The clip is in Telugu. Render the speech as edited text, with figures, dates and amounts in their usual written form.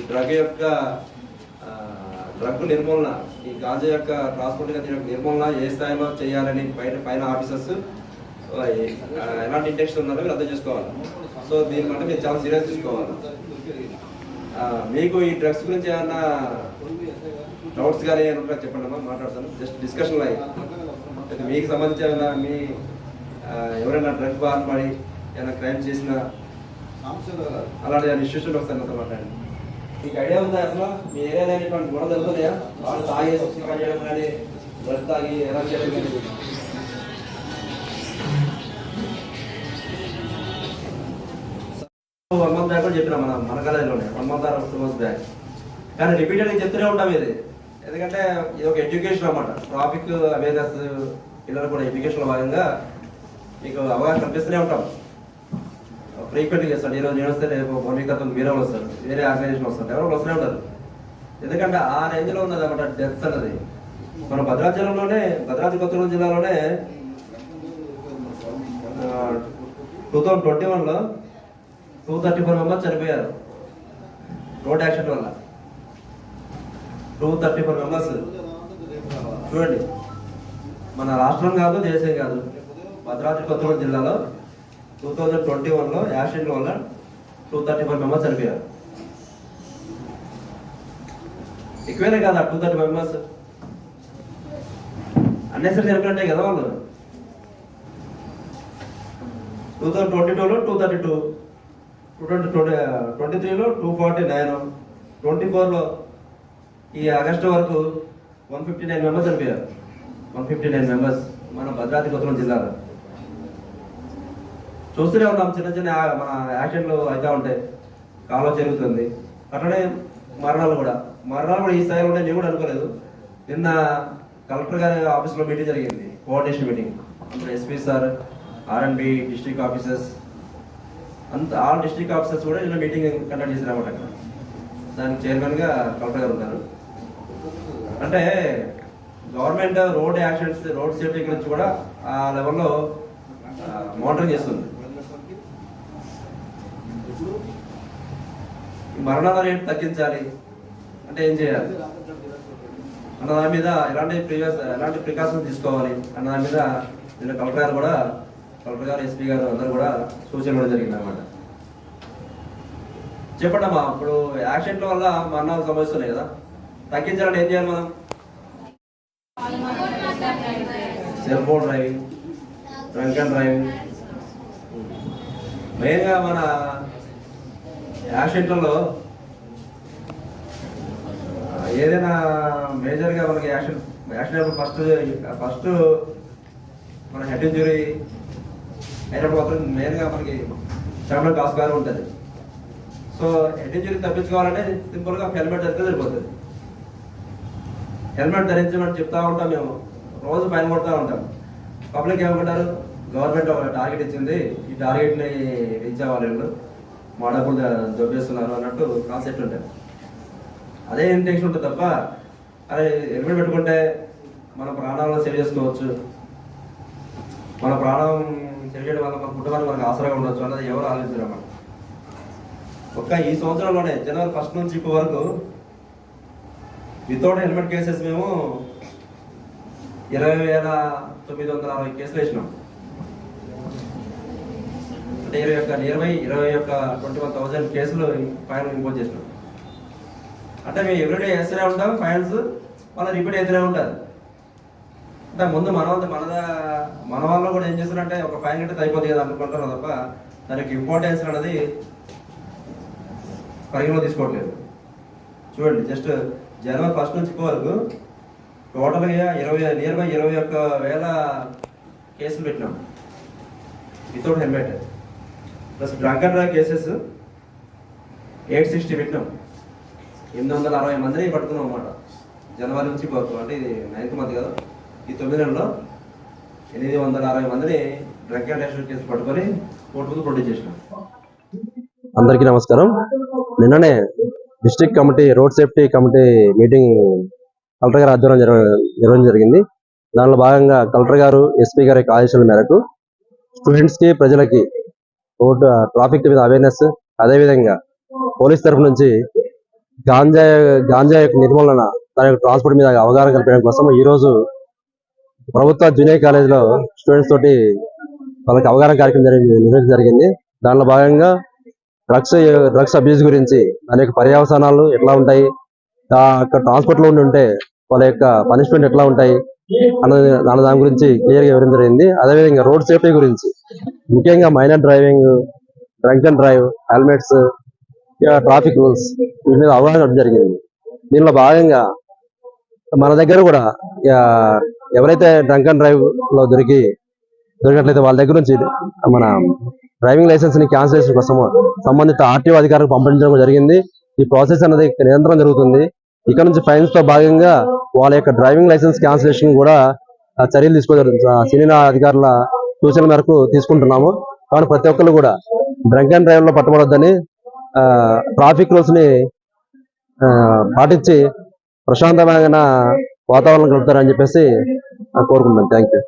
డ్రగ్ యొక్క డ్రగ్ నిర్మూలన, ఈ గాంజా యొక్క ట్రాన్స్పోర్ట్ నిర్మూలన ఏ స్థాయిలో చేయాలని పైన ఆఫీసర్స్ ఎలాంటి ఇంటెన్షన్ ఉన్నారో మీరు అర్థం చేసుకోవాలి. సో దీని బట్టి మీరు చాలా సీరియస్ తీసుకోవాలి. మీకు ఈ డ్రగ్స్ గురించి ఏమన్నా డౌట్స్ కానీ ఏమన్నా చెప్పండి అమ్మా, మాట్లాడతాను. జస్ట్ డిస్కషన్లో అయితే మీకు సంబంధించి ఏమైనా మీ ఎవరైనా డ్రగ్ బార్ పడి ఏమైనా క్రైమ్ చేసిన అలాంటి ఇష్యూస్ వస్తాను నాతో మాట్లాడండి. మీకు ఐడియా ఉందా అసలు మీ ఏరియాలో ఇటువంటి గొడవ జరుగుతున్నాయా? వాళ్ళు తాగేసి వస్తున్నా చేయడం కానీ డ్రగ్ తాగి ఎలా చేయడం కానీ 1 month బ్యాక్ కూడా చెప్పినా మన కాలేజీలోనే 1 month or 2 months బ్యాక్. కానీ రిపీటెడ్గా చెప్తూనే ఉంటాం ఇది, ఎందుకంటే ఇది ఒక ఎడ్యుకేషన్ అన్నమాట. ట్రాఫిక్ అవేర్నెస్ పిల్లలు కూడా ఎడ్యుకేషన్లో భాగంగా మీకు అవగాహన కల్పిస్తూనే ఉంటాం. ఫ్రీక్వెంట్గా చేస్తాడు. ఈరోజు నేను వస్తే రేపు 1 week తర్వాత వేరే వాళ్ళు వస్తారు, వేరే ఆర్గనైజేషన్ వస్తారు, ఎవరో వస్తూనే ఉంటారు. ఎందుకంటే ఆ రేంజ్లో ఉన్నది అన్నమాట డెత్స్ అన్నది. మన భద్రాద్రి కొత్తగూడెం జిల్లాలోనే 2021లో 234 మెంబర్స్ చనిపోయారు రోడ్ యాక్సిడెంట్ వల్ల. 234 మెంబర్స్ చూడండి. మన రాష్ట్రం కాదు, దేశం కాదు, భద్రాద్రి కొత్తగూడెం జిల్లాలో 2021లో యాక్సిడెంట్ వల్ల 234 మెంబర్స్ చనిపోయారు. ఎక్కువనే కాదు 230 మెంబర్స్ అన్నెసరి చనిపోయినట్టే కదా వాళ్ళు. 2022లో 232, 2023లో 249, 24లో ఈ ఆగస్టు వరకు 159 మెంబర్స్ చనిపోయారు. 159 మెంబర్స్ మన భద్రాద్రి కొత్తగూడెం జిల్లాలో. చూస్తూనే ఉన్నాం, చిన్న చిన్న మన యాక్సిడెంట్లు అవుతూ ఉంటాయి, కాలువ జరుగుతుంది. అట్లనే మరణాలు కూడా ఈ స్థాయిలో ఉంటే నేను కూడా అనుకోలేదు. నిన్న కలెక్టర్ గారి ఆఫీస్లో మీటింగ్ జరిగింది, కోఆర్డినేషన్ మీటింగ్. అప్పుడు ఎస్పీ సార్, ఆర్ఎండ్బి district officers all district officers కూడా ఇలా మీటింగ్ కండక్ట్ చేశారన్నమాట. అక్కడ దానికి చైర్మన్గా కలెక్టర్ గారు ఉన్నారు. అంటే government road accidents, road safety గురించి కూడా ఆ లెవెల్లో మానిటరింగ్ చేస్తుంది. మరణాల రేటు తగ్గించాలి అంటే ఏం చేయాలి అన్న దాని మీద ఎలాంటి ప్రికాషన్స్ తీసుకోవాలి అన్న దాని మీద నిన్న కలెక్టర్ గారు ఎస్పీ గారు అందరూ కూడా సూచనలు కూడా జరిగింది అన్నమాట. చెప్పండి అమ్మా, ఇప్పుడు యాక్సిడెంట్ల వల్ల మరణాలు సంభవిస్తున్నాయి కదా, తగ్గించాలంటే ఏం చేయాలి మనం? Cell phone driving, drunk and driving. మెయిన్గా మన యాక్సిడెంట్లలో ఏదైనా మేజర్గా మనకి యాక్సిడెంట్ ఫస్ట్ మన హెడ్ ఇంజురీ అయినప్పుడు మాత్రం మెయిన్గా మనకి చాలా ఆస్కారం ఉంటుంది. సో హెడ్ ఇంజురీ తప్పించుకోవాలంటే సింపుల్గా హెల్మెట్ ధరిస్తే సరిపోతుంది. హెల్మెట్ ధరించమని చెప్తా ఉంటాం, మేము రోజు ఫైన్ కొడుతూ ఉంటాం. పబ్లిక్ ఏమనుకుంటారు, గవర్నమెంట్ ఒక టార్గెట్ ఇచ్చింది, ఈ టార్గెట్ని రీచ్ అవ్వాలి, మా డబ్బులు జబ్బేస్తున్నారు అన్నట్టు కాన్సెప్ట్ ఉంటుంది. అదే ఇంటెన్షన్ ఉంటుంది తప్ప అదే హెల్మెట్ పెట్టుకుంటే మన ప్రాణాలను సేవ్ చేసుకోవచ్చు, మన ప్రాణం సేవ్ చేయడం వల్ల మన కుటుంబానికి మనకు ఆసరాగా ఉండొచ్చు అన్నది ఎవరు ఆలోచించారు అన్నమాట. ఒక్క ఈ సంవత్సరంలోనే జనవరి 1 నుంచి ఇప్పటి వరకు వితౌట్ హెల్మెట్ కేసెస్ మేము 20,960 కేసులు వేసినాం. అంటే 21,000 కేసులు ఫైన్ ఇంపోజ్ చేసినాం. అంటే మేము ఎవ్రీడే వేస్తూనే ఉంటాం ఫైన్స్, మళ్ళీ రిపీట్ అవుతూనే ఉంటారు. అంటే ముందు మన వాళ్ళు కూడా ఏం చేస్తారంటే ఒక ఫైన్ కట్టితే అయిపోతుంది కదా అనుకుంటారు తప్ప దానికి ఇంపార్టెన్స్ అనేది పరిగణలో తీసుకోవట్లేదు. చూడండి, జస్ట్ జనవరి 1 నుంచి ఇప్పటి వరకు టోటల్గా నియర్ బై 21,000 కేసులు పెట్టినాం without helmet. Plus drunk and drive cases 860 పెట్టినాం. 860 మందిని పట్టుకున్నాం అన్నమాట జనవరి నుంచి వరకు. అంటే ఇది 9th మంత్ కదా, ఈ 9 నెలల్లో 860 మందిని డ్రగ్ అండ్ డ్రైవ్ కేసు పట్టుకొని కోర్టు ముందు ప్రొడ్యూస్ చేసినాం. అందరికీ నమస్కారం. నిన్ననే district committee road safety committee meeting collector గారు ఆధ్వర్యంలో నిర్వహించడం జరిగింది. దానిలో భాగంగా కలెక్టర్ గారు, ఎస్పీ గారి ఆదేశాల మేరకు స్టూడెంట్స్కి, ప్రజలకి రోడ్ ట్రాఫిక్ మీద అవేర్నెస్, అదేవిధంగా పోలీస్ తరఫు నుంచి గాంజా గాంజా యొక్క నిర్మూలన దాని యొక్క ట్రాన్స్పోర్ట్ మీద అవగాహన కల్పించడం కోసం ఈ రోజు ప్రభుత్వ జూనియర్ కాలేజీలో స్టూడెంట్స్ తోటి వాళ్ళకి అవగాహన కార్యక్రమం నిర్వహించడం జరిగింది. దానిలో భాగంగా డ్రగ్స్ అబ్యూస్ గురించి దాని యొక్క పర్యవసానాలు ఎట్లా ఉంటాయి, ట్రాన్స్పోర్ట్ లో ఉంటే వాళ్ళ యొక్క పనిష్మెంట్ ఎట్లా ఉంటాయి అన్న దాని గురించి క్లియర్ గా వివరించడం జరిగింది. అదేవిధంగా రోడ్ సేఫ్టీ గురించి ముఖ్యంగా minor driving, drunk and drive, helmets, traffic rules వీటి మీద అవగాహన ఇవ్వడం జరిగింది. దీనిలో భాగంగా మన దగ్గర కూడా ఆ, ఎవరైతే డ్రంక్ అండ్ డ్రైవ్ లో దొరికినట్లయితే వాళ్ళ దగ్గర నుంచి మన డ్రైవింగ్ లైసెన్స్ ని క్యాన్సిలేషన్ కోసం సంబంధిత ఆర్టీఓ అధికారులకు పంపించడం జరిగింది. ఈ ప్రాసెస్ అనేది నిరంతరం జరుగుతుంది. ఇక్కడ నుంచి ఫైన్స్ తో భాగంగా వాళ్ళ యొక్క డ్రైవింగ్ లైసెన్స్ క్యాన్సిలేషన్ కూడా చర్యలు సీనియర్ అధికారుల సూచనల మేరకు తీసుకుంటున్నాము. కాబట్టి ప్రతి ఒక్కరు కూడా డ్రంక్ అండ్ డ్రైవ్ లో పట్టబడొద్దని ట్రాఫిక్ రూల్స్ ని పాటించి ప్రశాంతమైన వాతావరణం కలుపుతారని చెప్పేసి కోరుకుంటున్నాను. Thank you.